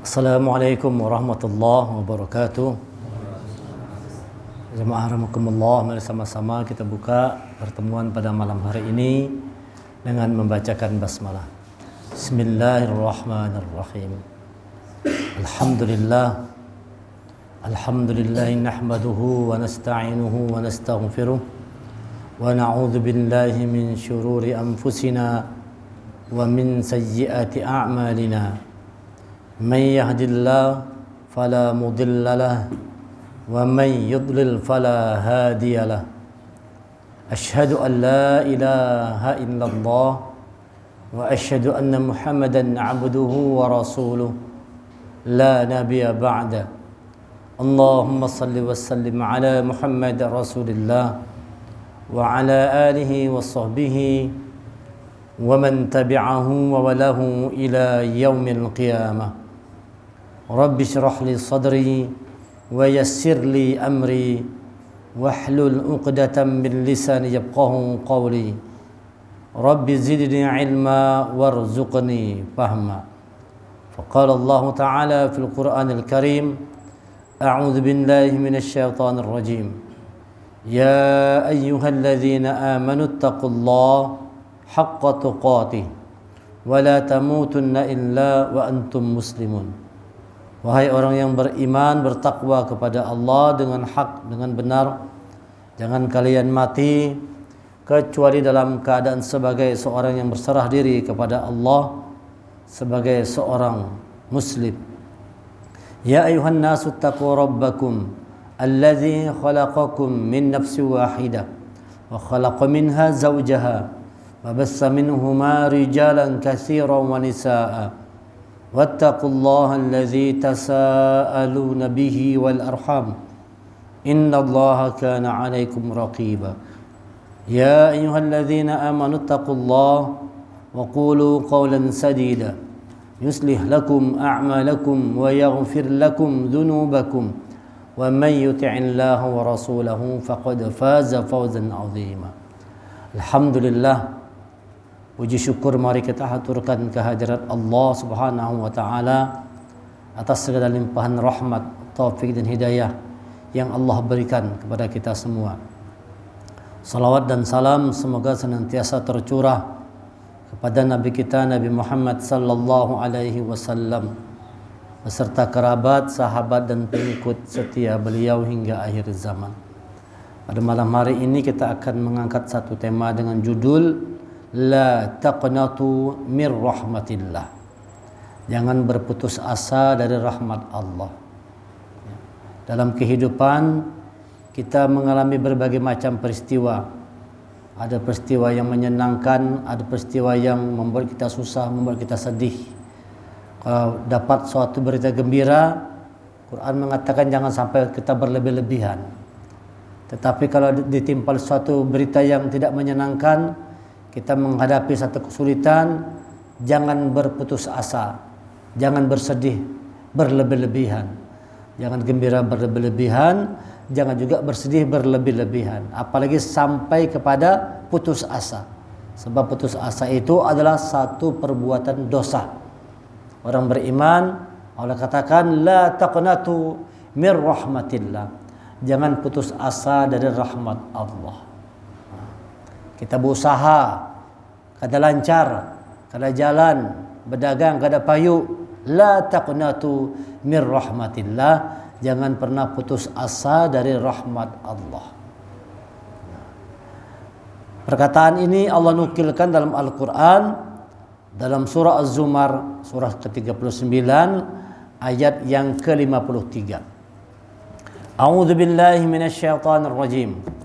Assalamualaikum warahmatullahi wabarakatuh. Jemaah rahimakumullah, mari sama-sama kita buka pertemuan pada malam hari ini dengan membacakan basmalah. Bismillahirrahmanirrahim. Alhamdulillah nahmaduhu wa nasta'inuhu wa nastaghfiruh wa na'udzu billahi min syururi anfusina wa min sayyiati a'malina. من يهد الله فلا مضل له ومن يضلل فلا هادي له أشهد أن لا إله إلا الله وأشهد أن محمدا عبده ورسوله لا نبي بعده اللهم صل وسلم على محمد رسول الله وعلى آله وصحبه ومن تبعه ووله إلى يوم القيامة رب اشرح لي صدري ويسر لي أمري واحلل عقدة من لساني يفقهوا قولي رب زدني علما وارزقني فهما فقال الله تعالى في القرآن الكريم أعوذ بالله من الشيطان الرجيم يا أيها الذين آمنوا اتقوا الله حق تقاته ولا تموتن إلا وأنتم مسلمون. Wahai orang yang beriman, bertakwa kepada Allah dengan hak, dengan benar. Jangan kalian mati kecuali dalam keadaan sebagai seorang yang berserah diri kepada Allah, sebagai seorang muslim. Ya ayuhan nasu taqu rabbakum alladzi khalaqakum min nafsin wahidah wa khalaqa minha zawjaha wa bassa minhuma rijalan katsiran wa nisaa'a واتقوا الله الذي تساءلون به والأرحام إن الله كان عليكم رقيبا يا أيها الذين آمنوا اتقوا الله وقولوا قولا سديدا يصلح لكم أعمالكم ويغفر لكم ذنوبكم ومن يطع الله ورسوله فقد فاز فوزا عظيما. الحمد لله. Puji syukur mari kita haturkan kehadirat Allah Subhanahu wa taala atas segala limpahan rahmat, taufik dan hidayah yang Allah berikan kepada kita semua. Salawat dan salam semoga senantiasa tercurah kepada Nabi kita Nabi Muhammad sallallahu alaihi wasallam beserta kerabat, sahabat dan pengikut setia beliau hingga akhir zaman. Pada malam hari ini kita akan mengangkat satu tema dengan judul La taqnatu mir rahmatillah. Jangan berputus asa dari rahmat Allah. Dalam kehidupan kita mengalami berbagai macam peristiwa. Ada peristiwa yang menyenangkan, ada peristiwa yang membuat kita susah, membuat kita sedih. Kalau dapat suatu berita gembira, Quran mengatakan jangan sampai kita berlebih-lebihan. Tetapi kalau ditimpa suatu berita yang tidak menyenangkan, kita menghadapi satu kesulitan, jangan berputus asa, jangan bersedih berlebih-lebihan, jangan gembira berlebih-lebihan, jangan juga bersedih berlebih-lebihan, apalagi sampai kepada putus asa. Sebab putus asa itu adalah satu perbuatan dosa. Orang beriman, Allah katakan la taqnatu mir rahmatillah. Jangan putus asa dari rahmat Allah. Kita berusaha, kada lancar, kada jalan, berdagang, kada payu. La taqnatu mir rahmatillah. Jangan pernah putus asa dari rahmat Allah. Perkataan ini Allah nukilkan dalam Al-Quran, dalam surah Az-Zumar, surah ke-39, ayat yang ke-53. A'udzu billahi minasyaitonir rajim.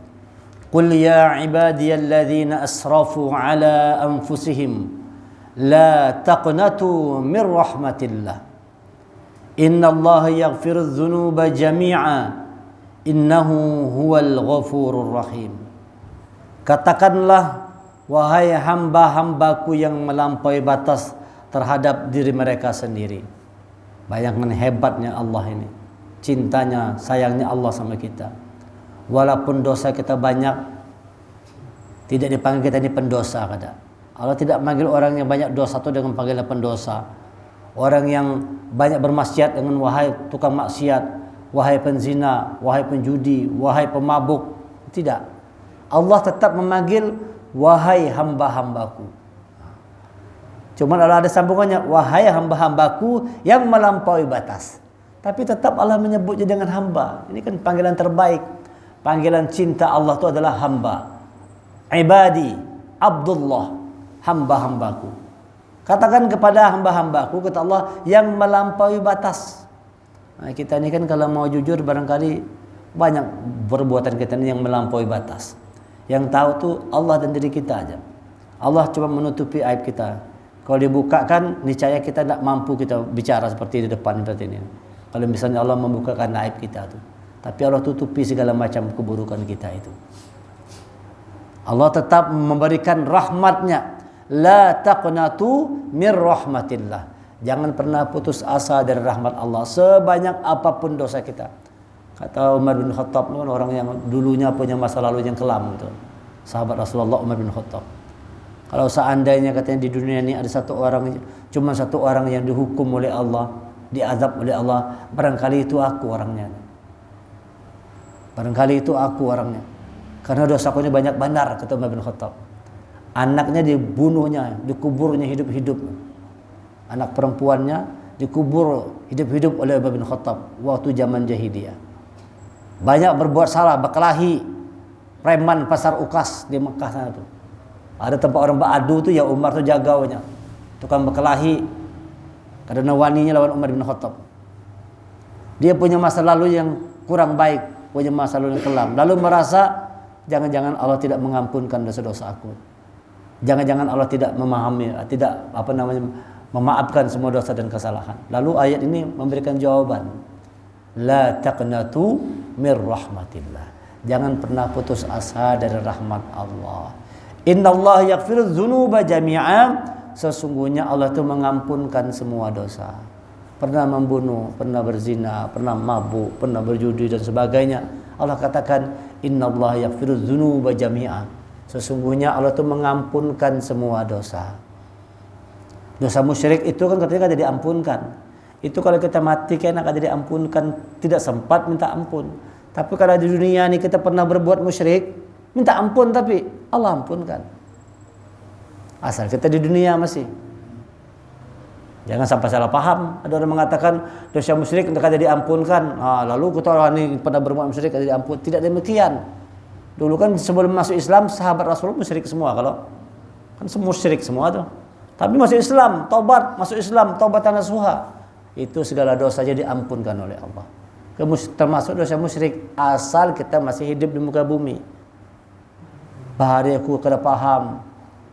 قل يا عبادي الذين أسرفوا على أنفسهم لا تقنطوا من رحمة الله إن الله يغفر الذنوب جميعا إنه هو الغفور الرحيم. Katakanlah, wahai hamba-hambaku yang melampaui batas terhadap diri mereka sendiri. Bayangkan hebatnya Allah ini, cintanya, sayangnya Allah sama kita. Walaupun dosa kita banyak, tidak dipanggil kita ini pendosa kada. Allah tidak manggil orang yang banyak dosa itu dengan panggilan pendosa. orang yang banyak bermaksiat dengan wahai tukang maksiat, wahai penzina, wahai penjudi, wahai pemabuk. Tidak. Allah tetap memanggil wahai hamba-hambaku. Cuma Allah ada sambungannya, wahai hamba-hambaku yang melampaui batas. Tapi tetap Allah menyebutnya dengan hamba. Ini kan panggilan terbaik. Panggilan cinta Allah itu adalah hamba. Ibadi, Abdullah, hamba-hambaku. Katakan kepada hamba-hambaku, kata Allah, yang melampaui batas. Nah, kita ini kan kalau mau jujur barangkali banyak perbuatan kita ini yang melampaui batas. Yang tahu tuh Allah dan diri kita aja. Allah cuma menutupi aib kita. Kalau dibukakan, niscaya kita tidak mampu kita bicara seperti di depan seperti ini. Kalau misalnya Allah membukakan aib kita tuh. Tapi Allah tutupi segala macam keburukan kita itu. Allah tetap memberikan rahmatnya. La taqnatu mir rahmatillah. Jangan pernah putus asa dari rahmat Allah. Sebanyak apapun dosa kita. Kata Umar bin Khattab, orang yang dulunya punya masa lalu yang kelam gitu. Sahabat Rasulullah Umar bin Khattab. Kalau seandainya katanya di dunia ini ada cuma satu orang yang dihukum oleh Allah, diazab oleh Allah, barangkali itu aku orangnya. Barangkali itu aku orangnya. Karena dosaku ini banyak benar, kata Umar bin Khattab. Anaknya dibunuhnya, dikuburnya hidup-hidup. Anak perempuannya dikubur hidup-hidup oleh Umar bin Khattab waktu zaman jahiliyah. Banyak berbuat salah, berkelahi, preman pasar Ukas di Mekah sana tuh. Ada tempat orang beradu tuh ya Umar tuh jagaunya. Tukang berkelahi karena waninya lawan Umar bin Khattab. Dia punya masa lalu yang kurang baik, punya masa lalu yang kelam. Lalu merasa jangan-jangan Allah tidak mengampunkan dosa-dosa aku. Jangan-jangan Allah tidak memahami, tidak memaafkan semua dosa dan kesalahan. Lalu ayat ini memberikan jawaban. La taqnatu mir rahmatillah. Jangan pernah putus asa dari rahmat Allah. Innallaha yaghfiru dzunuba jami'a. Sesungguhnya Allah itu mengampunkan semua dosa. Pernah membunuh, pernah berzina, pernah mabuk, pernah berjudi dan sebagainya. Allah katakan innallaha yaghfiru dzunuba jami'a. Sesungguhnya Allah itu mengampunkan semua dosa. Dosa musyrik itu kan katanya tidak diampunkan. Itu kalau kita mati kan akan diampunkan, tidak sempat minta ampun. Tapi kalau di dunia ini kita pernah berbuat musyrik, minta ampun tapi Allah ampunkan. Asal kita di dunia masih. Jangan sampai salah paham. Ada orang mengatakan dosa musyrik tidak ada diampunkan. Lalu kita orang ini pernah berbuat musyrik ada diampun. Tidak demikian. Dulu kan sebelum masuk Islam sahabat Rasulullah musyrik semua kalau kan semua musyrik semua tuh. Tapi masuk Islam, taubat, masuk Islam, taubatan nasuha. Itu segala dosanya diampunkan oleh Allah. Termasuk dosa musyrik asal kita masih hidup di muka bumi. Bahari aku kada paham.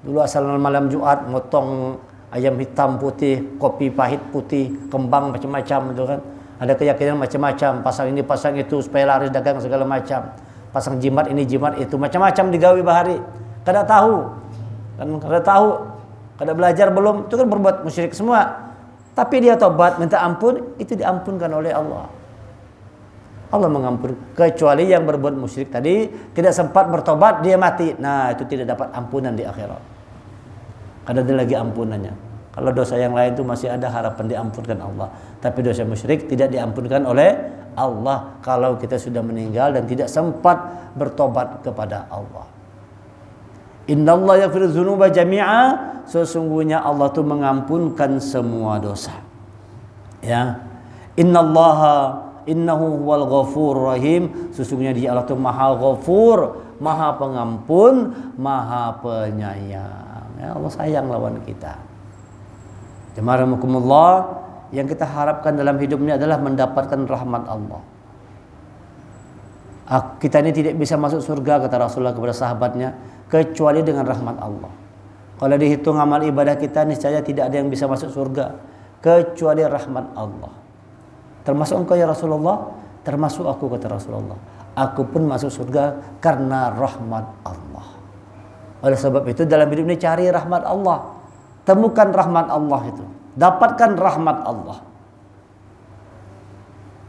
Dulu asal malam Jumat motong ayam hitam putih, kopi pahit putih, kembang macam-macam itu kan. Ada keyakinan macam-macam, pasang ini pasang itu supaya laris dagang segala macam. Pasang jimat ini jimat itu macam-macam digawi bahari. Kada tahu. Kan kada tahu. Kada belajar belum, itu kan berbuat musyrik semua. Tapi dia tobat, minta ampun, itu diampunkan oleh Allah. Allah mengampuni. Kecuali yang berbuat musyrik tadi tidak sempat bertobat, dia mati. Nah, itu tidak dapat ampunan di akhirat. Ada lagi ampunannya. Kalau dosa yang lain itu masih ada harapan diampunkan Allah. Tapi dosa musyrik tidak diampunkan oleh Allah kalau kita sudah meninggal dan tidak sempat bertobat kepada Allah. Innallaha yaghfiru dzunuba jami'a. Sesungguhnya Allah itu mengampunkan semua dosa. Ya. Innahu huwal ghafurur rahim. Sesungguhnya Dia Allah itu Maha Ghafur, Maha Pengampun, Maha Penyayang. Ya, Allah sayang lawan kita. Jemaah rahimakumullah, yang kita harapkan dalam hidup ini adalah mendapatkan rahmat Allah. Kita ini tidak bisa masuk surga kata Rasulullah kepada sahabatnya kecuali dengan rahmat Allah. Kalau dihitung amal ibadah kita niscaya tidak ada yang bisa masuk surga kecuali rahmat Allah. Termasuk engkau ya Rasulullah, termasuk aku kata Rasulullah. Aku pun masuk surga karena rahmat Allah. Oleh sebab itu dalam hidup ini cari rahmat Allah. Temukan rahmat Allah itu. Dapatkan rahmat Allah.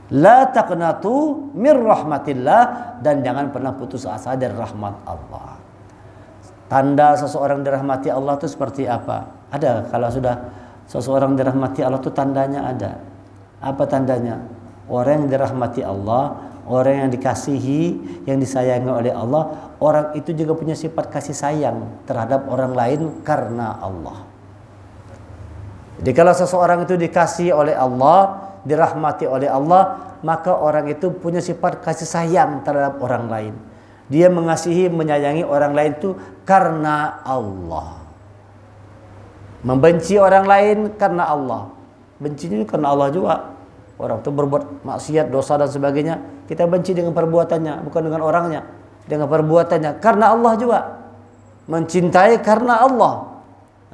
La taqnatu mir rahmatillah. Dan jangan pernah putus asa dari rahmat Allah. Tanda seseorang dirahmati Allah itu seperti apa? Ada kalau sudah seseorang dirahmati Allah itu tandanya ada. Apa tandanya? Orang yang dirahmati Allah, orang yang dikasihi, yang disayangi oleh Allah, orang itu juga punya sifat kasih sayang terhadap orang lain karena Allah. Jadi kalau seseorang itu dikasihi oleh Allah, dirahmati oleh Allah, maka orang itu punya sifat kasih sayang terhadap orang lain. Dia mengasihi, menyayangi orang lain itu karena Allah. Membenci orang lain karena Allah. Bencinya karena Allah juga. Orang itu berbuat maksiat, dosa dan sebagainya, kita benci dengan perbuatannya, bukan dengan orangnya, dengan perbuatannya. Karena Allah juga. Mencintai karena Allah.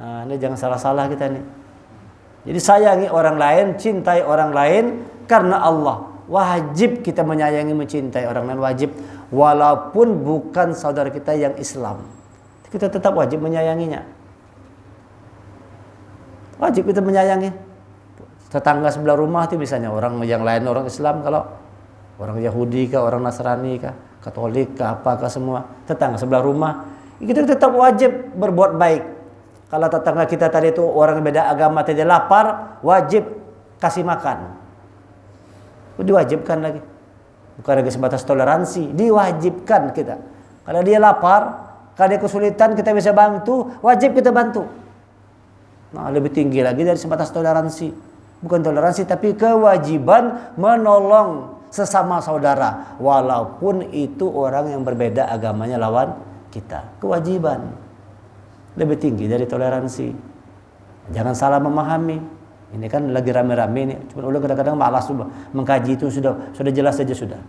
Nah, ini jangan salah-salah kita nih. Jadi sayangi orang lain, cintai orang lain karena Allah. Wajib kita menyayangi, mencintai orang lain, wajib. Walaupun bukan saudara kita yang Islam, kita tetap wajib menyayanginya. Wajib kita menyayangi. Tetangga sebelah rumah itu misalnya orang yang lain, orang Islam, kalau orang Yahudi kah, orang Nasrani kah, Katolik kah, apakah semua, tetangga sebelah rumah, kita tetap wajib berbuat baik. Kalau tetangga kita tadi itu orang beda agama, tidak lapar, wajib kasih makan. Diwajibkan lagi. Bukan lagi sebatas toleransi, diwajibkan kita. Kalau dia lapar, kalau dia kesulitan, kita bisa bantu, wajib kita bantu. Nah, lebih tinggi lagi dari sebatas toleransi. Bukan toleransi, tapi kewajiban menolong sesama saudara, walaupun itu orang yang berbeda agamanya lawan kita. Kewajiban lebih tinggi dari toleransi. Jangan salah memahami. Ini kan lagi rame-rame ini. Cuma udah kadang-kadang malas juga mengkaji itu, sudah jelas saja sudah.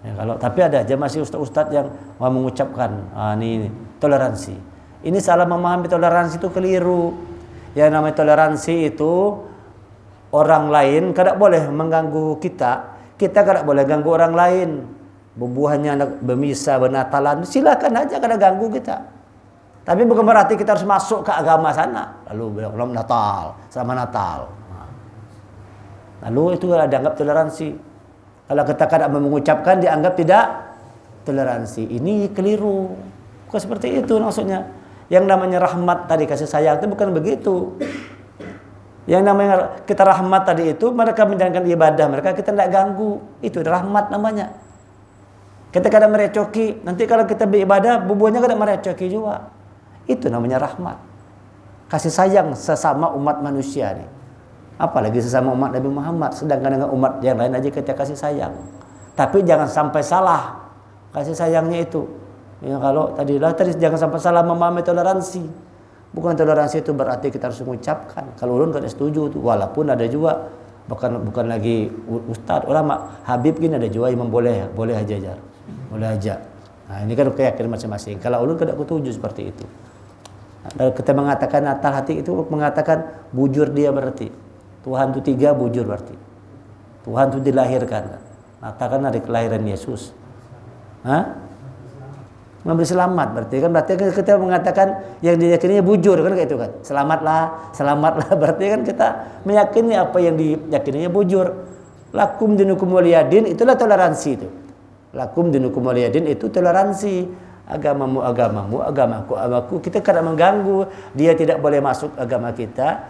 Ya, kalau tapi ada aja masih ustaz-ustaz yang mau mengucapkan ini toleransi. Ini salah memahami, toleransi itu keliru. Yang namanya toleransi itu orang lain kada boleh mengganggu kita, kita kada boleh ganggu orang lain. Bubuhannya anak bermisa, bernatalan, silakan aja, kada ganggu kita. Tapi bukan berarti kita harus masuk ke agama sana. Lalu bilang Natal, selamat Natal. Lalu itu dianggap toleransi. Kalau kita kada mengucapkan, dianggap tidak toleransi. Ini keliru. Bukan seperti itu maksudnya. Yang namanya rahmat tadi, kasih sayang itu bukan begitu. Yang namanya kita rahmat tadi itu mereka menjalankan ibadah mereka, kita tidak ganggu, itu rahmat namanya. Kita kadang merecoki, nanti kalau kita beribadah bubuhnya kadang merecoki juga, itu namanya rahmat. Kasih sayang sesama umat manusia nih, apalagi sesama umat Nabi Muhammad. Sedangkan dengan umat yang lain aja kita kasih sayang, tapi jangan sampai salah kasih sayangnya itu. Ya, kalau tadi jangan sampai salah memahami toleransi. Bukan toleransi itu berarti kita harus mengucapkan. Kalau ulun tidak setuju tuh. Walaupun ada juga bukan lagi ustadz, ulama, Habib gini ada juga imam boleh aja jar. Boleh aja. Nah, ini kan keyakinan masing-masing. Kalau ulun tidak setuju seperti itu. Nah, kita mengatakan Natal hati itu mengatakan bujur dia berarti. Tuhan itu 3 bujur berarti. Tuhan itu dilahirkan. Natal kan hari kelahiran Yesus. Hah? Memberi selamat berarti kita mengatakan yang diyakininya bujur kan kayak itu kan, selamatlah berarti kan kita meyakini apa yang diyakininya bujur. Lakum dinukum waliyadin, itulah toleransi itu. Lakum dinukum waliyadin itu toleransi. Agamamu agamaku, kita tidak mengganggu, dia tidak boleh masuk agama kita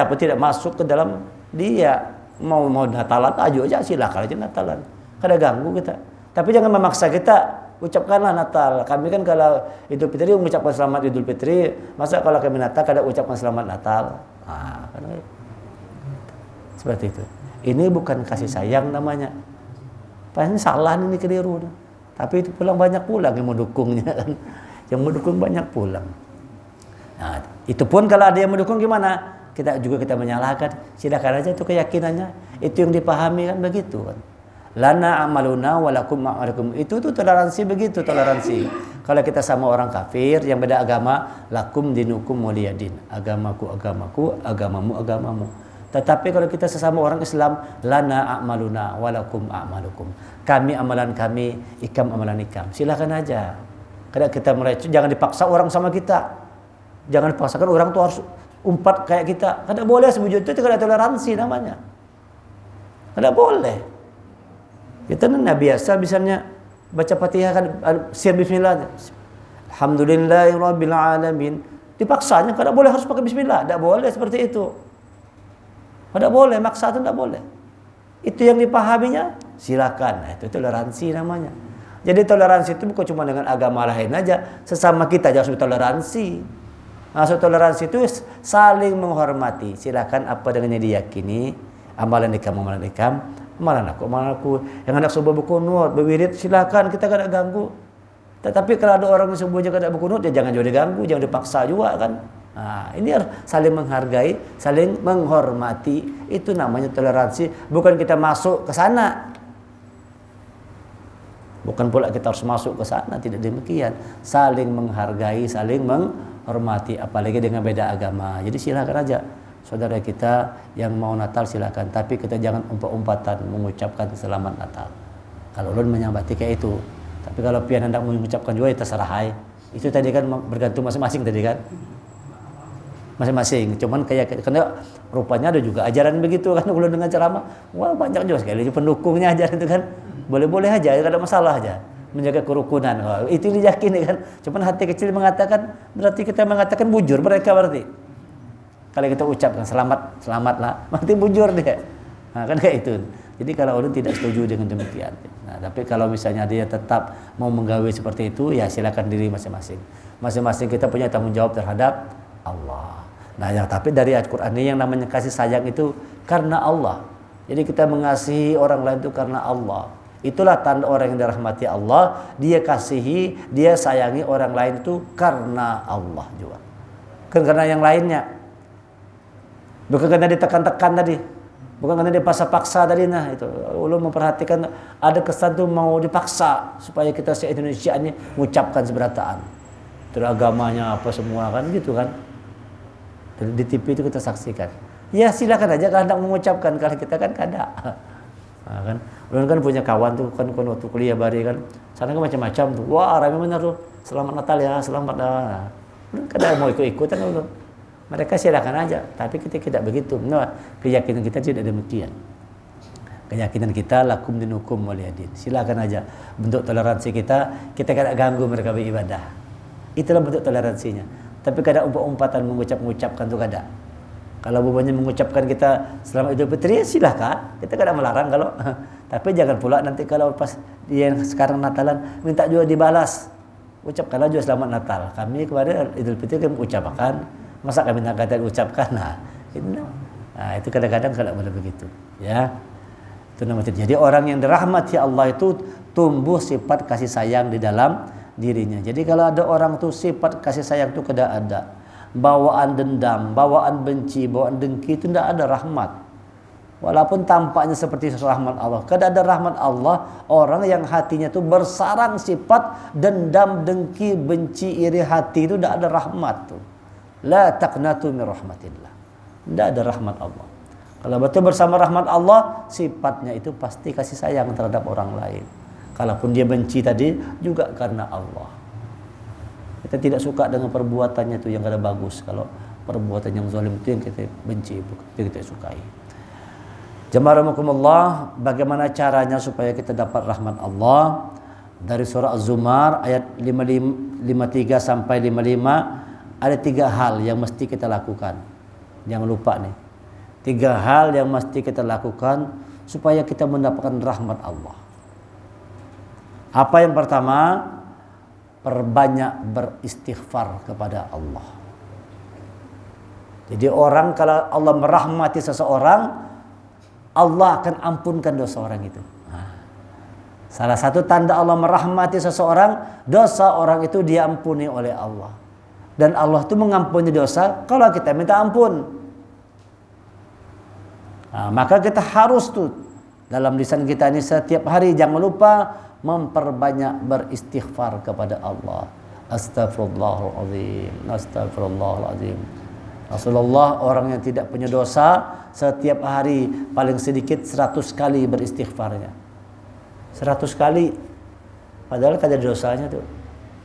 pun tidak masuk ke dalam dia. Mau Natalan aja silakan aja Natalan, kada ganggu kita. Tapi jangan memaksa kita. Ucapkanlah Natal. Kami kan kalau Idul Fitri mengucapkan selamat Idul Fitri, masa kalau kami Natal kada ucapkan selamat Natal? Kan seperti itu. Ini bukan kasih sayang namanya. Pasti salah ini, keliru. Tapi itu banyak pulang yang mendukungnya kan. Yang mendukung banyak pulang. Nah, itu pun kalau ada yang mendukung gimana? Kita menyalahkan. Silakan aja itu keyakinannya. Itu yang dipahami kan begitu kan. Lana amaluna walakum a'malukum. Itu toleransi begitu, toleransi. Kalau kita sama orang kafir yang beda agama, lakum dinukum waliyadin. Agamaku, agamamu, agamamu. Tetapi kalau kita sesama orang Islam, lana a'maluna walakum a'malukum. Kami amalan kami, ikam amalan ikam. Silakan aja. Kada kita merecoh, jangan dipaksa orang sama kita. Jangan dipaksakan orang tuh harus umpat kayak kita. Kada boleh sebujur itu kada toleransi namanya. Kada boleh. Kita nana biasa misalnya baca Fatihah kan siap bismillah. Alhamdulillahirabbil alamin. Dipaksanya kada boleh harus pakai bismillah, tidak boleh seperti itu. Tidak boleh, maksa itu tidak boleh. Itu yang dipahaminya, silakan. Nah, itu toleransi namanya. Jadi toleransi itu bukan cuma dengan agama lain aja, sesama kita harus toleransi. Maksud toleransi itu saling menghormati. Silakan apa dengan yang diyakini, amalan ikam, amalan aku. Yang anak subuh berkunut, berwirid, silakan, kita tidak ganggu. Tetapi kalau ada orang yang subuhnya tidak berkunut, ya jangan juga diganggu, jangan dipaksa juga kan. Nah, ini harus saling menghargai, saling menghormati. Itu namanya toleransi. Bukan kita masuk ke sana. Bukan pula kita harus masuk ke sana. Tidak demikian. Saling menghargai, saling menghormati. Apalagi dengan beda agama. Jadi silakan aja saudara kita yang mau Natal silakan. Tapi kita jangan umpat-umpatan mengucapkan selamat Natal. Kalau ulun menyambati kayak itu. Tapi kalau pian hendak mengucapkan juga ya terserah hai. Itu tadi kan bergantung masing-masing tadi kan. Masing-masing, cuman kayak karena rupanya ada juga ajaran begitu kan. Kalau dengan ceramah, wah banyak juga sekali pendukungnya ajaran itu kan. Boleh-boleh aja, tidak ada masalah aja, menjaga kerukunan. Oh, itu diyakini kan. Cuman hati kecil mengatakan, berarti kita mengatakan bujur mereka berarti. Kalau kita ucapkan selamat lah, berarti bujur dia. Nah, kan kayak itu. Jadi kalau ulun tidak setuju dengan demikian. Nah, tapi kalau misalnya dia tetap mau menggawe seperti itu, ya silakan diri masing-masing. Masing-masing kita punya tanggung jawab terhadap Allah. Nah, tapi dari Al-Quran ini yang namanya kasih sayang itu karena Allah. Jadi kita mengasihi orang lain itu karena Allah. Itulah tanda orang yang dirahmati Allah. Dia kasihi, dia sayangi orang lain itu karena Allah juga. Bukan karena yang lainnya. Bukan karena ditekan-tekan tadi. Bukan karena dipaksa-paksa tadi. Nah, itu ulun memperhatikan ada kesan tuh mau dipaksa supaya kita se-Indonesia ini mengucapkan seberataan. Terus agamanya apa semua kan gitu kan. Di TV itu kita saksikan. Ya silakan aja kalau hendak mengucapkan, kalau kita kan kada. Nah, kan, ulun kan punya kawan tuh kan waktu kuliah bari kan, sana kan macam-macam tuh. Wah ramai benar tuh. Selamat Natal ya, selamat. Nah, kada mau ikut-ikutan ulun. Mereka silakan aja, tapi kita tidak begitu. Nah, keyakinan kita tidak demikian. Keyakinan kita lakum dinukum waliyadin. Silakan aja. Bentuk toleransi kita kada ganggu mereka beribadah. Itulah bentuk toleransinya. Tapi kadang umpat-umpatan mengucapkan itu kada. Kalau bapaknya mengucapkan kita selamat Idul Fitri, ya silakan. Kita kada melarang kalau. Tapi jangan pula nanti kalau pas dia yang sekarang Natalan minta juga dibalas. Ucapkanlah juga selamat Natal. Kami kemarin Idul Fitri kami ucapkan. Masa kami nak kata ucapkan? Itu kadang-kadang kada boleh begitu. Ya. Itu namanya. Jadi orang yang dirahmati Allah itu tumbuh sifat kasih sayang di dalam dirinya. Jadi kalau ada orang tuh sifat kasih sayang itu kada ada, bawaan dendam, bawaan benci, bawaan dengki itu tidak ada rahmat. Walaupun tampaknya seperti rahmat Allah, kada ada rahmat Allah orang yang hatinya itu bersarang sifat dendam, dengki, benci, iri hati itu tidak ada rahmat tuh. La taqnatu min rahmatillah. Tidak ada rahmat Allah. Kalau betul bersama rahmat Allah, sifatnya itu pasti kasih sayang terhadap orang lain. Kalaupun dia benci tadi juga karena Allah. Kita tidak suka dengan perbuatannya itu yang kada bagus. Kalau perbuatan yang zalim itu yang kita benci, itu kita sukai. Jemaah rahimakumullah, bagaimana caranya supaya kita dapat rahmat Allah? Dari surah Az-Zumar ayat 53 sampai 55 ada 3 hal yang mesti kita lakukan. Jangan lupa nih. 3 hal yang mesti kita lakukan supaya kita mendapatkan rahmat Allah. Apa yang pertama? Perbanyak beristighfar kepada Allah. Jadi orang kalau Allah merahmati seseorang, Allah akan ampunkan dosa orang itu. Salah satu tanda Allah merahmati seseorang, dosa orang itu diampuni oleh Allah. Dan Allah itu mengampuni dosa kalau kita minta ampun. Maka kita harus tuh dalam lisan kita ini setiap hari jangan lupa memperbanyak beristighfar kepada Allah. Astaghfirullahaladzim, astaghfirullahaladzim. Rasulullah orang yang tidak punya dosa setiap hari paling sedikit 100 kali beristighfarnya. 100 kali. Padahal kada ada dosanya tuh.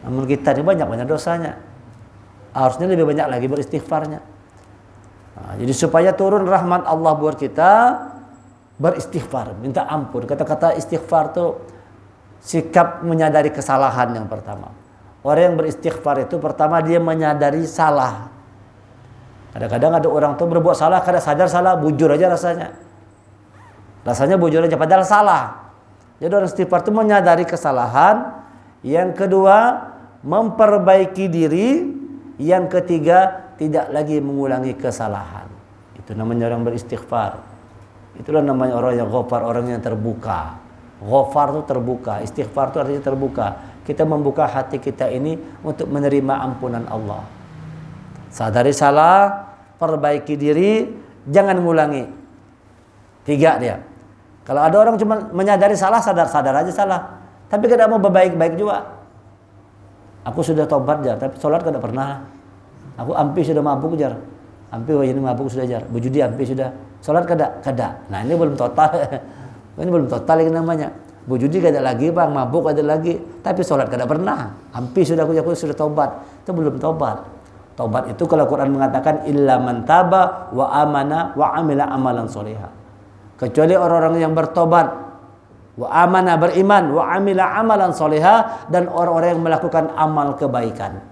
Namun kita ini banyak dosanya. Harusnya lebih banyak lagi beristighfarnya. Jadi supaya turun rahmat Allah buat kita, beristighfar, minta ampun. Kata-kata istighfar tuh sikap menyadari kesalahan yang pertama. Orang yang beristighfar itu pertama dia menyadari salah. Kadang-kadang ada orang tuh berbuat salah, kadang sadar salah, bujur aja rasanya. Rasanya bujur aja padahal salah. Jadi orang istighfar itu menyadari kesalahan. Yang kedua, memperbaiki diri. Yang ketiga, tidak lagi mengulangi kesalahan. Itu namanya orang beristighfar. Itulah namanya orang yang ghafar, orang yang terbuka. Ghafar itu terbuka, istighfar itu artinya terbuka. Kita membuka hati kita ini untuk menerima ampunan Allah. Sadari salah, perbaiki diri, jangan mengulangi. 3 dia. Kalau ada orang cuma menyadari salah, sadar aja salah. Tapi tidak mau berbaik-baik juga. Aku sudah tobat jar, tapi sholat tidak pernah. Aku ampi sudah mabuk jar. Ampi ini mabuk sudah jar. Berjudi ampi sudah. Sholat kada. Nah ini belum total. Ini belum total ini namanya. Berjudi kada lagi bang, mabuk ada lagi. Tapi sholat kada pernah. Ampi sudah aku sudah tobat. Itu belum tobat. Tobat itu kalau Quran mengatakan illa man taba wa amana wa amila amalan solehah. Kecuali orang-orang yang bertobat, wa amana beriman, wa amila amalan solehah, dan orang-orang yang melakukan amal kebaikan.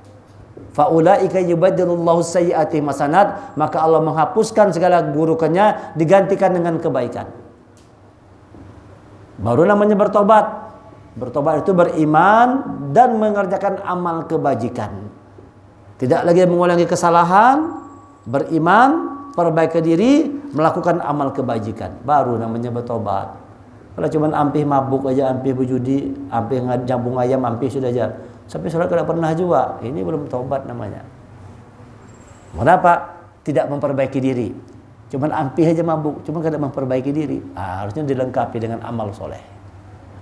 Faulaika yubaddilullahu sayyi'atihim hasanat, maka Allah menghapuskan segala keburukannya digantikan dengan kebaikan. Baru namanya bertobat. Bertobat itu beriman dan mengerjakan amal kebajikan. Tidak lagi mengulangi kesalahan, beriman, perbaiki diri, melakukan amal kebajikan. Baru namanya bertobat. Kalau cuma ampih mabuk aja, ampih berjudi, ampih jambung ayam, ampih sudah aja. Sampai sholat tidak pernah juga. Ini belum tobat namanya. Kenapa? Tidak memperbaiki diri. Cuma ampih aja mabuk, cuma tidak memperbaiki diri. Harusnya dilengkapi dengan amal soleh.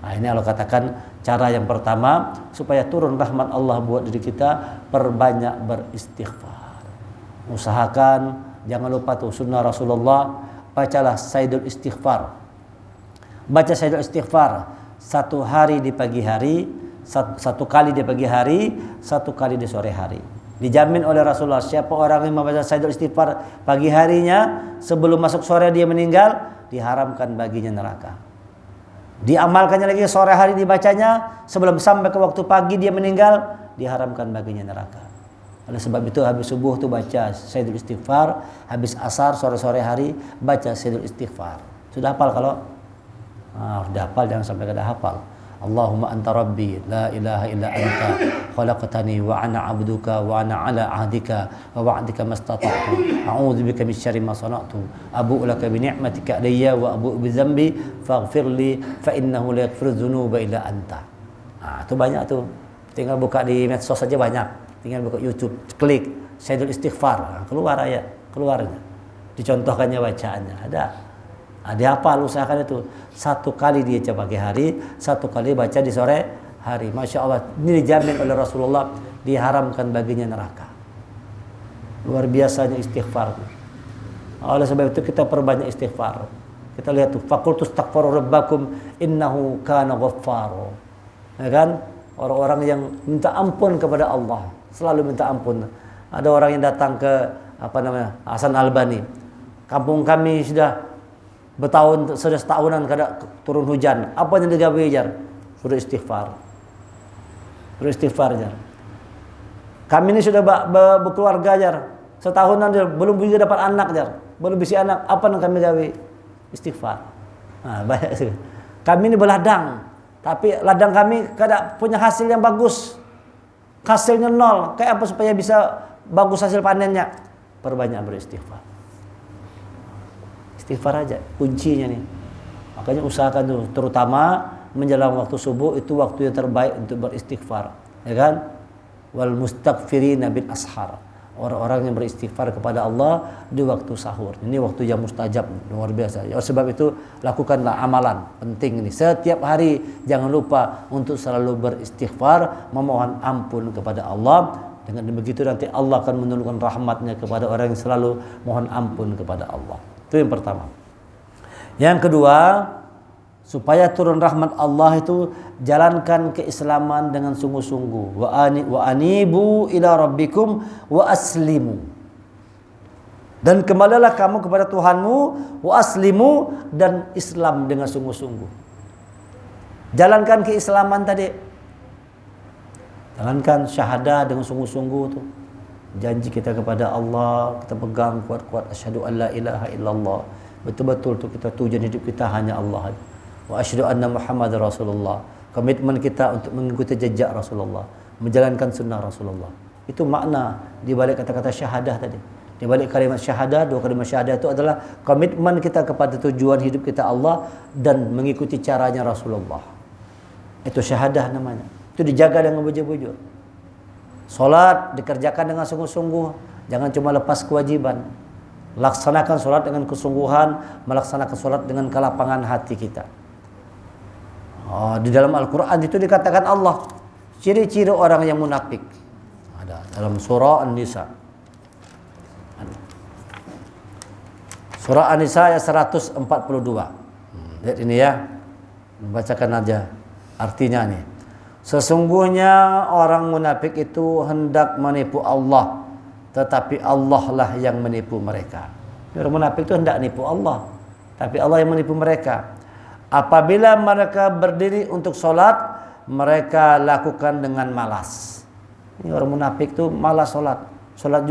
Nah, ini Allah katakan cara yang pertama supaya turun rahmat Allah buat diri kita, perbanyak beristighfar. Usahakan, jangan lupa tuh sunnah Rasulullah, bacalah Sayyidul Istighfar. Baca Sayyidul Istighfar 1 hari di pagi hari, 1 kali di pagi hari, 1 kali di sore hari. Dijamin oleh Rasulullah, siapa orang yang membaca Sayyidul Istighfar pagi harinya, sebelum masuk sore dia meninggal, diharamkan baginya neraka. Diamalkannya lagi sore hari dibacanya, sebelum sampai ke waktu pagi dia meninggal, diharamkan baginya neraka. Oleh sebab itu habis subuh tu baca Sayyidul Istighfar, habis asar sore-sore hari baca Sayyidul Istighfar. Sudah hafal kalau? Sudah hafal, jangan sampai kada hafal. Allahumma anta rabbi la ilaha illa anta khalaqtani wa ana abduka wa ana ala ahdika wa wa'dika mastata'tu a'udzubika min syarri ma sana'tu abu'u laka bi ni'matika alayya wa abu'u bi dzambi faghfir li fa innahu la yaghfiru dzunuba illa anta. Itu banyak tuh. Tinggal buka di medsos saja banyak. Tinggal buka YouTube, klik Sayyidul Istighfar, keluar ayat, keluarnya. Dicontohkannya bacaannya, ada. Dihafal, usahakan itu 1 kali dia baca pagi hari, 1 kali baca di sore hari. Masya Allah, ini dijamin oleh Rasulullah, diharamkan baginya neraka. Luar biasanya istighfar. Oleh sebab itu kita perbanyak istighfar. Kita lihat tuh, faqultu astaghfiru rabbakum innahu kana ghaffara. Ya kan? Orang-orang yang minta ampun kepada Allah, selalu minta ampun. Ada orang yang datang ke Hasan Albani. Kampung kami sudah setahunan kada turun hujan. Apa yang digawe jar? Suruh istighfar. Suruh istighfar jar. Kami ini sudah berkeluarga jar. Setahunan jar, belum bisa dapat anak jar. Belum bisa anak. Apa yang kami gawe? Istighfar. Banyak sih. Kami ini berladang, tapi ladang kami kada punya hasil yang bagus. Hasilnya 0. Kayak apa supaya bisa bagus hasil panennya? Perbanyak beristighfar. Istighfar aja kuncinya nih. Makanya usahakan tuh, terutama menjelang waktu subuh, itu waktu yang terbaik untuk beristighfar, ya kan? Wal mustaghfirina bil ashar. Orang-orang yang beristighfar kepada Allah di waktu sahur. Ini waktu yang mustajab, luar biasa. Oleh sebab itu lakukanlah amalan penting ini. Setiap hari jangan lupa untuk selalu beristighfar, memohon ampun kepada Allah. Dengan begitu nanti Allah akan menurunkan rahmatnya kepada orang yang selalu mohon ampun kepada Allah. Itu yang pertama. Yang kedua, supaya turun rahmat Allah itu jalankan keislaman dengan sungguh-sungguh. Wa anibu ila rabbikum wa aslimu. Dan kembalilah kamu kepada Tuhanmu, wa aslimu, dan Islam dengan sungguh-sungguh. Jalankan keislaman tadi. Jalankan syahadah dengan sungguh-sungguh tuh. Janji kita kepada Allah kita pegang kuat-kuat, asyhadu an la ilaha illallah. Betul-betul tu kita tujuan hidup kita hanya Allah. Wa asyhadu anna Muhammadar Rasulullah. Komitmen kita untuk mengikuti jejak Rasulullah, menjalankan sunnah Rasulullah. Itu makna di balik kata-kata syahadah tadi. Di balik kalimat syahadah, dua kalimat syahadah itu adalah komitmen kita kepada tujuan hidup kita Allah dan mengikuti caranya Rasulullah. Itu syahadah namanya. Itu dijaga dengan bujur-bujur. Solat dikerjakan dengan sungguh-sungguh, jangan cuma lepas kewajiban. Laksanakan solat dengan kesungguhan, melaksanakan solat dengan kelapangan hati kita. Di dalam Al-Quran itu dikatakan Allah ciri-ciri orang yang munafik. Ada dalam surah An-Nisa. Surah An-Nisa ayat 142. Lihat ini ya. Bacakan aja artinya nih. Sesungguhnya orang munafik itu hendak menipu Allah, tetapi Allah lah yang menipu mereka. Orang munafik itu hendak menipu Allah, tapi Allah yang menipu mereka. Apabila mereka berdiri untuk sholat, mereka lakukan dengan malas. Ini orang munafik itu malas sholat. Sholat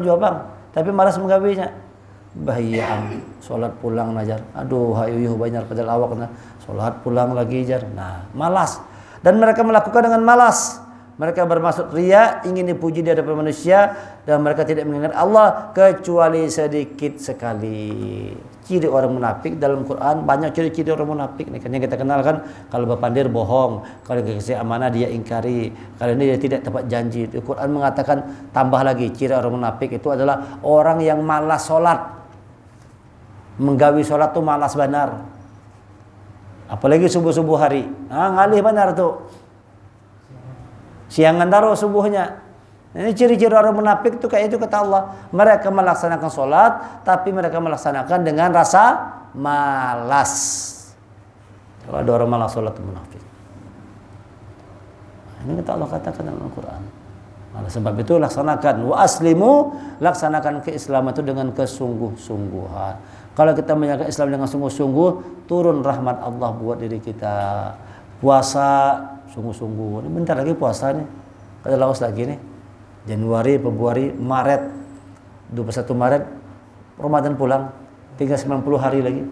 juga bang, tapi malas menggawinya. Bahaya, sholat pulang najar. Aduh, hayuh banyak padahal awak na. Sholat pulang lagi jar. Nah, malas. Dan mereka melakukan dengan malas. Mereka bermaksud riya, ingin dipuji di hadapan manusia, dan mereka tidak mengingat Allah kecuali sedikit sekali. Ciri orang munafik dalam Quran banyak ciri-ciri orang munafik. Ini kan yang kita kenal kan, kalau berpandir bohong, kalau dikasih amanah dia ingkari, kalau ini dia tidak tepat janji. Di Quran mengatakan tambah lagi ciri orang munafik itu adalah orang yang malas sholat. Menggawi sholat tuh malas benar. Apalagi subuh-subuh hari. Ngalih benar tuh. Siangan taruh subuhnya. Ini ciri-ciri orang munafik itu kayak itu kata Allah. Mereka melaksanakan sholat, tapi mereka melaksanakan dengan rasa malas. Kalau ada orang malas sholat itu munafik. Ini kata Allah katakan dalam Al-Quran. Oleh sebab itu laksanakan wa aslimu, laksanakan keislaman itu dengan kesungguh-sungguhan. Kalau kita menjaga Islam dengan sungguh-sungguh, turun rahmat Allah buat diri kita. Puasa sungguh-sungguh. Ini bentar lagi puasa nih. Kada lawas lagi nih. Januari, Februari, Maret. 21 Maret Ramadan pulang. Tinggal 90 hari lagi.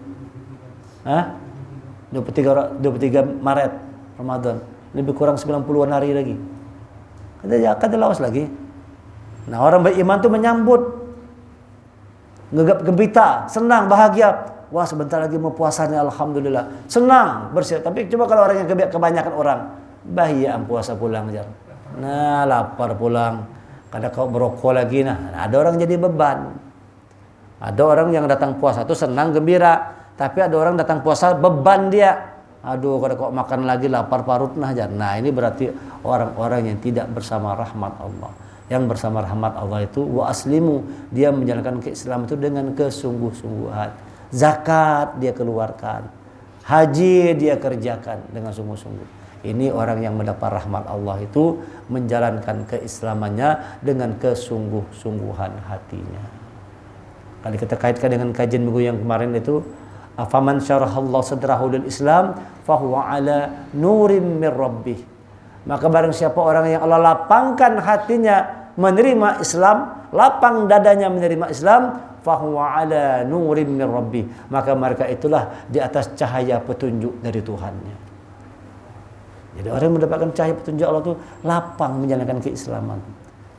23 Maret Ramadan. Lebih kurang 90-an hari lagi. Kada lawas lagi. Nah, orang beriman tuh menyambut, gegap gembira, senang, bahagia. Wah, sebentar lagi mau puasanya, alhamdulillah. Senang, bersiap. Tapi coba kalau orang yang kebanyakan orang, bahaya puasa pulang jar. Nah, lapar pulang. Kadang kau berokok lagi. Nah, ada orang jadi beban. Ada orang yang datang puasa tuh senang, gembira. Tapi ada orang datang puasa beban dia. Aduh, kalau kok makan lagi lapar parut nah jar. Nah, ini berarti orang-orang yang tidak bersama rahmat Allah. Yang bersama rahmat Allah itu wa aslimu, dia menjalankan keislaman itu dengan kesungguh-sungguhan. Zakat dia keluarkan, haji dia kerjakan dengan sungguh-sungguh. Ini orang yang mendapat rahmat Allah itu menjalankan keislamannya dengan kesungguh-sungguhan hatinya. Kalau kita kaitkan dengan kajian minggu yang kemarin itu, afaman syarahallahu sadrahu lil Islam fahuwa ala nurim mir rabbih. Maka barang siapa orang yang Allah lapangkan hatinya menerima Islam, lapang dadanya menerima Islam, fahuwa ala nurim mir rabbih, maka mereka itulah di atas cahaya petunjuk dari Tuhannya. Jadi orang yang mendapatkan cahaya petunjuk Allah itu lapang menjalankan keislaman.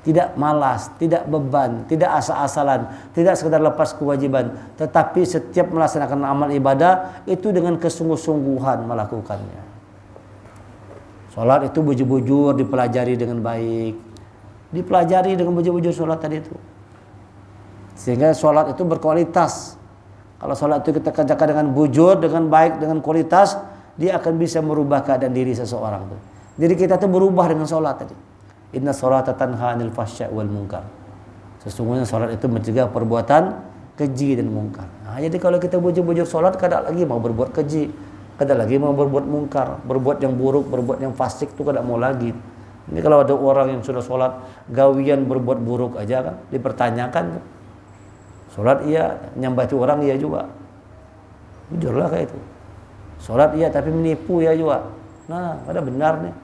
Tidak malas, tidak beban, tidak asal-asalan, tidak sekedar lepas kewajiban, tetapi setiap melaksanakan amal ibadah itu dengan kesungguh-sungguhan melakukannya. Salat itu bujur-bujur dipelajari dengan baik. Dipelajari dengan bujur-bujur salat tadi itu. Sehingga salat itu berkualitas. Kalau salat itu kita kerjakan dengan bujur, dengan baik, dengan kualitas, dia akan bisa merubah keadaan diri seseorang tuh. Jadi kita tuh berubah dengan salat tadi. Inna sholata tanha 'anil fahsya'i wal munkar. Sesungguhnya salat itu mencegah perbuatan keji dan mungkar. Nah, jadi kalau kita bujur-bujur salat, kada lagi mau berbuat keji, kada lagi mau berbuat mungkar, berbuat yang buruk, berbuat yang fasik itu kada mau lagi. Ini kalau ada orang yang sudah salat gawian berbuat buruk aja kan dipertanyakan. Salat iya, nyembah itu orang iya juga. Jujurlah kayak itu. Salat iya tapi menipu ya juga. Nah, ada benar nih.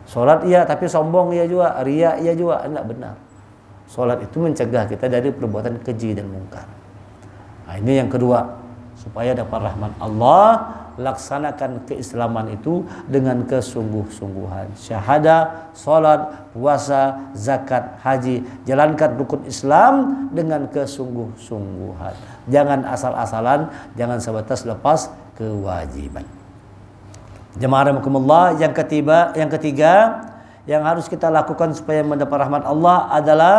Sholat iya, tapi sombong iya juga, riya iya juga, enggak benar. Sholat itu mencegah kita dari perbuatan keji dan mungkar. Nah, ini yang kedua, supaya dapat rahmat Allah, laksanakan keislaman itu dengan kesungguh-sungguhan. Syahadah, sholat, puasa, zakat, haji, jalankan rukun Islam dengan kesungguh-sungguhan. Jangan asal-asalan, jangan sebatas lepas kewajiban. Jemaah rahimakumullah, yang ketiga yang harus kita lakukan supaya mendapat rahmat Allah adalah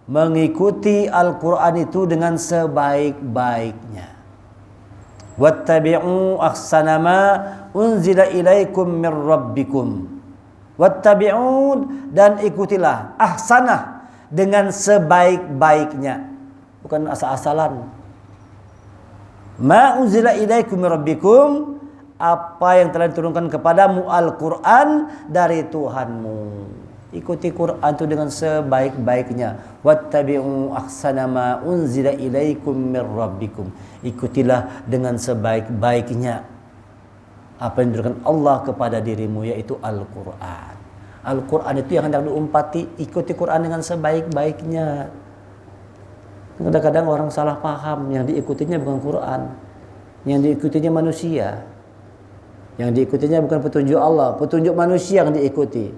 mengikuti Al-Quran itu dengan sebaik-baiknya. Wattabi'u ahsana ma unzila ilaikum min rabbikum. Wattabi'u, dan ikutilah ahsanah, dengan sebaik-baiknya, bukan asal-asalan. Ma unzila ilaikum min rabbikum, apa yang telah diturunkan kepadamu Al-Quran dari Tuhanmu. Ikuti Quran itu dengan sebaik-baiknya. Wattabi'u ahsana ma unzila ilaikum min rabbikum. Ikutilah dengan sebaik-baiknya apa yang diberikan Allah kepada dirimu, yaitu Al-Quran. Al-Quran itu yang hendak diumpati. Ikuti Quran dengan sebaik-baiknya. Kadang-kadang orang salah paham, yang diikutinya bukan Quran, yang diikutinya manusia. Yang diikutinya bukan petunjuk Allah, petunjuk manusia yang diikuti.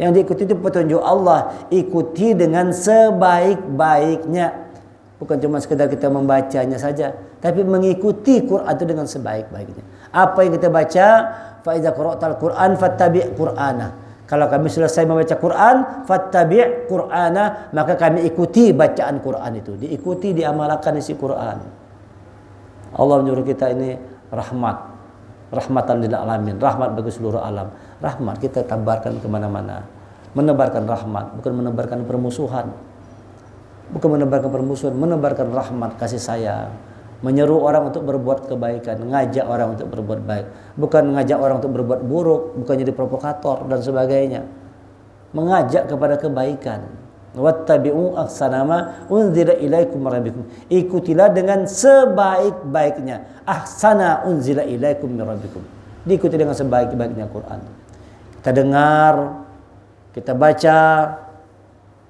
Yang diikuti itu petunjuk Allah, ikuti dengan sebaik-baiknya. Bukan cuma sekedar kita membacanya saja, tapi mengikuti Quran itu dengan sebaik-baiknya. Apa yang kita baca, fa idza qara'tal Qur'an fattabi' Qur'ana. Kalau kami selesai membaca Quran, fattabi' Qur'ana, maka kami ikuti bacaan Quran itu, diikuti, diamalkan isi Quran. Allah menyuruh kita ini rahmat. Rahmatan lil alamin, rahmat bagi seluruh alam. Rahmat kita tabarkan kemana-mana, menebarkan rahmat, bukan menebarkan permusuhan. Bukan menebarkan permusuhan, menebarkan rahmat, kasih sayang, menyeru orang untuk berbuat kebaikan, ngajak orang untuk berbuat baik, bukan ngajak orang untuk berbuat buruk, bukan jadi provokator dan sebagainya. Mengajak kepada kebaikan. Wattabi'u ahsana ma unzila ilaikum min rabbikum. Ikutilah dengan sebaik-baiknya. Ahsana unzila ilaikum min rabbikum. Diikuti dengan sebaik-baiknya Quran. Kita dengar, kita baca,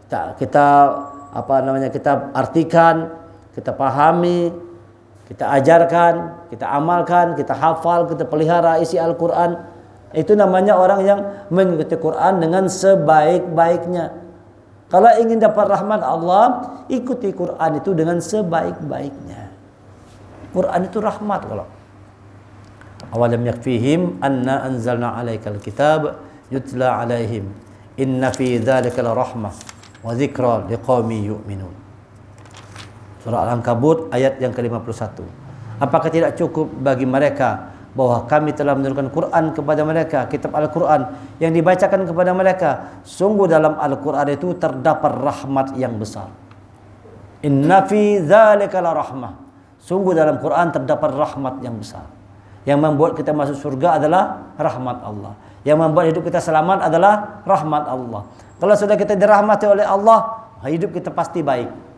kita kita artikan, kita pahami, kita ajarkan, kita amalkan, kita hafal, kita pelihara isi Al-Quran. Itu namanya orang yang mengikuti Quran dengan sebaik-baiknya. Kalau ingin dapat rahmat Allah, ikuti Quran itu dengan sebaik-baiknya. Quran itu rahmat. Kalau awalam yakfihim anna anzalna alaikal kitab yutla alaihim inna fi dzalika la rahmah wa dzikra liqaumin yu'minun. Surah Al-Ankabut ayat yang ke-51. Apakah tidak cukup bagi mereka bahwa kami telah menurunkan Quran kepada mereka, kitab Al-Quran yang dibacakan kepada mereka? Sungguh dalam Al-Quran itu terdapat rahmat yang besar. Inna fi dzalika la rahmah. Sungguh dalam Quran terdapat rahmat yang besar. Yang membuat kita masuk surga adalah rahmat Allah. Yang membuat hidup kita selamat adalah rahmat Allah. Kalau sudah kita dirahmati oleh Allah, hidup kita pasti baik.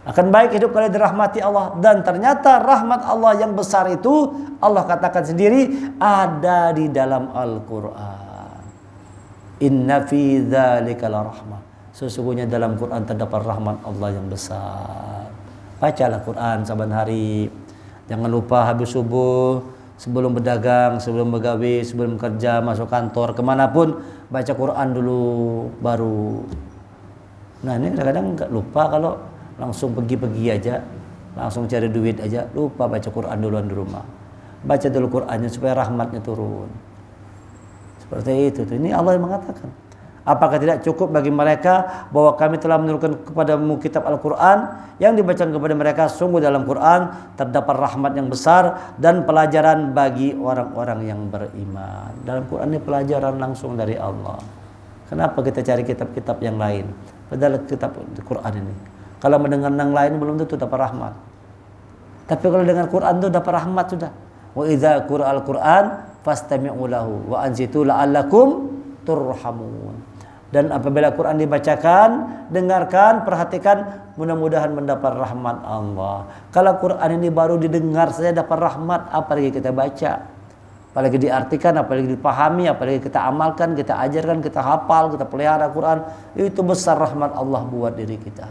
Akan baik hidup kalau dirahmati Allah. Dan ternyata rahmat Allah yang besar itu Allah katakan sendiri ada di dalam Al-Quran. Inna fi dzalika la rahmah. Sesungguhnya dalam Quran terdapat rahmat Allah yang besar. Bacalah Quran saban hari. Jangan lupa habis subuh, sebelum berdagang, sebelum begawe, sebelum kerja, masuk kantor, kemanapun, baca Quran dulu baru. Nah ini kadang-kadang lupa kalau langsung pergi-pergi aja, langsung cari duit aja, lupa baca Quran duluan di rumah. Baca dulu Qurannya supaya rahmatnya turun. Seperti itu. Ini Allah yang mengatakan. Apakah tidak cukup bagi mereka bahwa kami telah menurunkan kepadamu kitab Al-Quran yang dibacakan kepada mereka? Sungguh dalam Quran terdapat rahmat yang besar dan pelajaran bagi orang-orang yang beriman. Dalam Quran ini pelajaran langsung dari Allah. Kenapa kita cari kitab-kitab yang lain? Padahal kitab Quran ini, kalau mendengar yang lain belum tentu dapat rahmat. Tapi kalau dengan Quran itu dapat rahmat sudah. Wa idza qura'al Quran fastami'u lahu wa ansitu la'allakum turhamun. Dan apabila Quran dibacakan, dengarkan, perhatikan, mudah-mudahan mendapat rahmat Allah. Kalau Quran ini baru didengar saja dapat rahmat, apa lagi kita baca? Apalagi diartikan, apalagi dipahami, apalagi kita amalkan, kita ajarkan, kita hafal, kita pelihara Quran, itu besar rahmat Allah buat diri kita.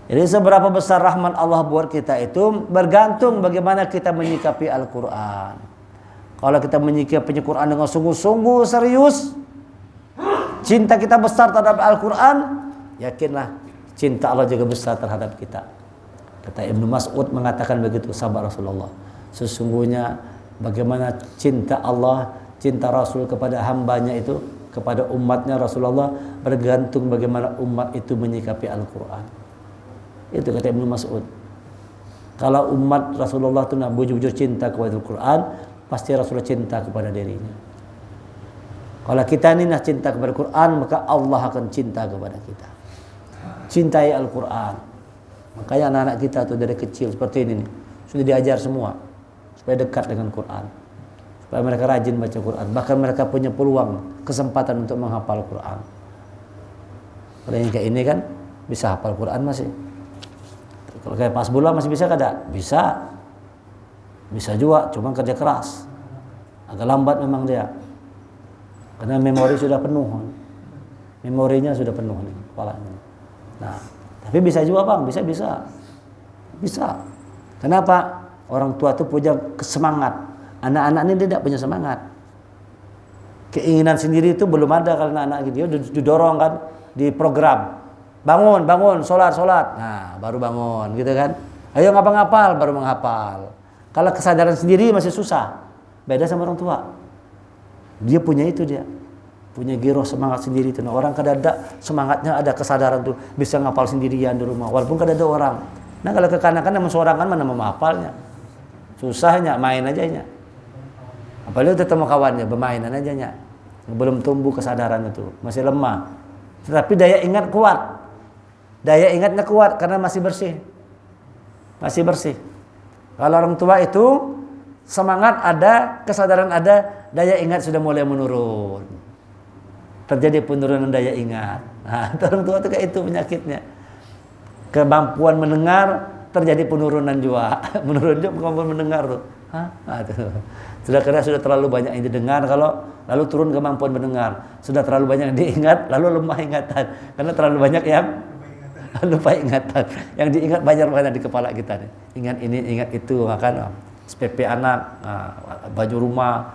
Jadi seberapa besar rahmat Allah buat kita itu bergantung bagaimana kita menyikapi Al-Quran. Kalau kita menyikapi Al-Quran dengan sungguh-sungguh serius, cinta kita besar terhadap Al-Quran, yakinlah cinta Allah juga besar terhadap kita. Kata Ibnu Mas'ud mengatakan begitu, sahabat Rasulullah. Sesungguhnya bagaimana cinta Allah, cinta Rasul kepada hambanya itu, kepada umatnya Rasulullah, bergantung bagaimana umat itu menyikapi Al-Quran. Itu kata Ibnu Mas'ud. Kalau umat Rasulullah itu nak bujur-bujur cinta kepada Al-Quran, pasti Rasulullah cinta kepada dirinya. Kalau kita ini nak cinta kepada Al-Quran, maka Allah akan cinta kepada kita. Cintai Al-Quran. Makanya anak-anak kita tuh dari kecil seperti ini nih, sudah diajar semua supaya dekat dengan Quran, supaya mereka rajin baca Quran, bahkan mereka punya peluang, kesempatan untuk menghafal Quran. Kalau yang kayak ini kan bisa hafal Quran masih. Kalau kayak Pak Hasbullah masih bisa kada? Bisa. Bisa juga, cuma kerja keras. Agak lambat memang dia. Karena memori sudah penuh. Memorinya sudah penuh nih kepalanya. Nah, tapi bisa juga Bang, bisa. Bisa. Kenapa? Orang tua itu punya semangat. Anak-anak ini tidak punya semangat. Keinginan sendiri itu belum ada kalau anak-anak gitu. Dia didorong kan, di program. Bangun, sholat. Nah, baru bangun gitu kan. Ayo ngapal-ngapal, baru menghafal. Kalau kesadaran sendiri masih susah. Beda sama orang tua. Dia punya itu dia. Punya giroh semangat sendiri itu. Nah, orang kada ada semangatnya, ada kesadaran tuh bisa ngapal sendirian di rumah walaupun kada ada orang. Nah, kalau kekanakan sama seorang kan mana mau hafalnya. Susahnya main aja nya. Apalagi ketemu kawannya bermainan aja nya. Belum tumbuh kesadaran itu, masih lemah. Tetapi daya ingat kuat. Daya ingatnya kuat karena masih bersih. Masih bersih. Kalau orang tua itu semangat ada, kesadaran ada, daya ingat sudah mulai menurun. Terjadi penurunan daya ingat. Nah, orang tua itu kayak itu penyakitnya. Kemampuan mendengar terjadi penurunan juga. Menurun juga kemampuan mendengar tuh. Nah, tuh. Sudah terlalu banyak yang didengar, kalau lalu turun kemampuan mendengar. Sudah terlalu banyak yang diingat, lalu lemah ingatan. Karena terlalu banyak yang lupa ingatan. Yang diingat banyak di kepala kita nih. Ingat ini, ingat itu, makan SPP anak, baju rumah,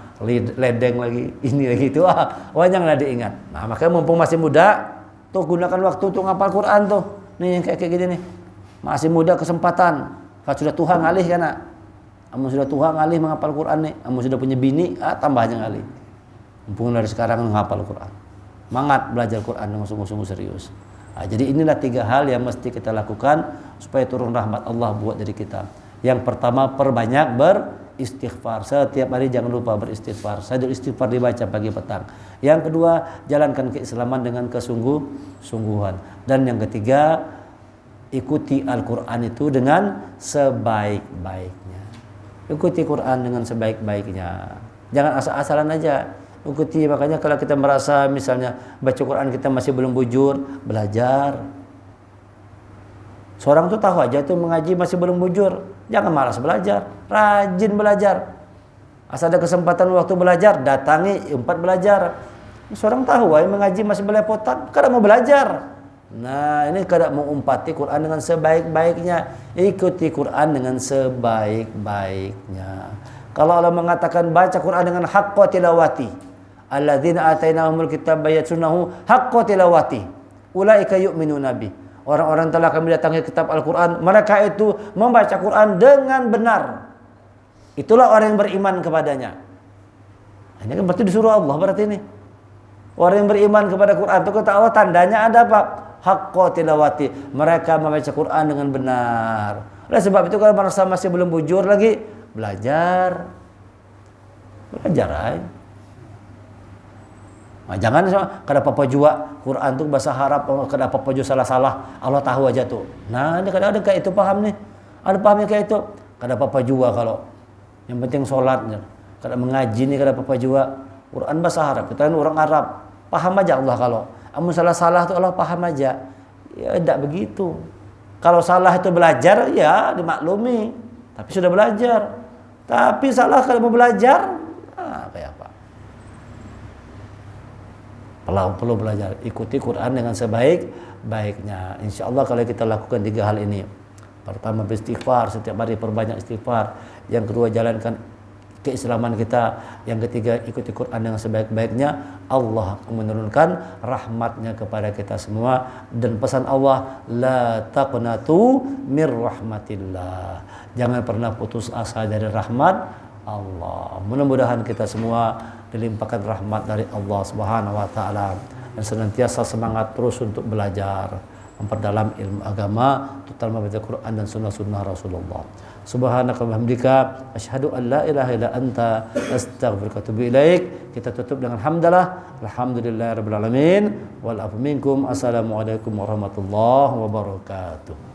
ledeng lagi, ini lagi itu, banyak lah diingat. Nah, makanya mumpung masih muda, tuh gunakan waktu untuk ngapal Quran tuh. Nih yang kayak gini nih. Masih muda kesempatan. Kalau sudah tua ngalih kan, kamu sudah tua ngalih menghafal Quran nih. Kamu sudah punya bini, tambahnya ngalih. Mumpung dari sekarang menghafal Quran. Semangat belajar Quran dengan sungguh-sungguh serius. Nah, jadi inilah 3 hal yang mesti kita lakukan supaya turun rahmat Allah buat diri kita. Yang pertama, perbanyak beristighfar. Setiap hari jangan lupa beristighfar. Sayyidul istighfar dibaca pagi petang. Yang kedua, jalankan keislaman dengan kesungguh-sungguhan. Dan yang ketiga, ikuti Al-Quran itu dengan sebaik-baiknya. Ikuti Quran dengan sebaik-baiknya. Jangan asal-asalan aja. Ikuti, makanya kalau kita merasa misalnya baca Quran kita masih belum bujur, belajar. Seorang tuh tahu aja tuh mengaji masih belum bujur, jangan malas belajar, rajin belajar. Asal ada kesempatan waktu belajar, datangi tempat belajar. Seorang tahu mengaji masih belepotan, kadang mau belajar. Nah, ini kadang mau umpati Quran dengan sebaik-baiknya. Ikuti Quran dengan sebaik-baiknya. Kalau Allah mengatakan baca Quran dengan haqqa tilawati, alladzina atainahumul kitaba yatlunahu haqqa tilawati, ulaika yu'minuna bih. Orang-orang telah kami datangi kitab Al-Quran, mereka itu membaca Quran dengan benar. Itulah orang yang beriman kepadanya. Ini kan berarti disuruh Allah berarti ini. Orang yang beriman kepada Quran itu kata Allah tandanya ada apa? Haqqa tilawati. Mereka membaca Quran dengan benar. Oleh sebab itu kalau merasa masih belum bujur lagi, belajar aja. Nah, jangan kada apa-apa juga Quran tuh bahasa Arab, kada apa-apa juga salah-salah, Allah tahu aja tuh. Nah, ini kada ada kayak itu paham nih. Ada pahamnya kayak itu. Kada apa-apa juga kalau yang penting sholatnya. Kada mengaji nih kada apa-apa juga. Quran bahasa Arab, kita kan orang Arab. Paham aja Allah kalau. Amun salah-salah tuh Allah paham aja. Ya tidak begitu. Kalau salah itu belajar ya dimaklumi. Tapi sudah belajar. Tapi salah kalau mau belajar, kayak apa? Perlu belajar, ikuti Quran dengan sebaik-baiknya. Insya Allah kalau kita lakukan 3 hal ini. Pertama, beristighfar, setiap hari perbanyak istighfar. Yang kedua, jalankan keislaman kita. Yang ketiga, ikuti Quran dengan sebaik-baiknya. Allah akan menurunkan rahmatnya kepada kita semua. Dan pesan Allah, la taqnatu mir rahmatillah. Jangan pernah putus asa dari rahmat Allah. Mudah-mudahan kita semua dilimpahkan rahmat dari Allah Subhanahu wa taala dan senantiasa semangat terus untuk belajar, memperdalam ilmu agama, terutama baca Quran dan sunnah-sunnah Rasulullah. Subhanaka wa bihamdika asyhadu an la ilaha illa anta astaghfiruka wa atubu ilaik. Kita tutup dengan hamdalah. Alhamdulillahirabbil alamin wal afu minkum. Assalamualaikum warahmatullahi wabarakatuh.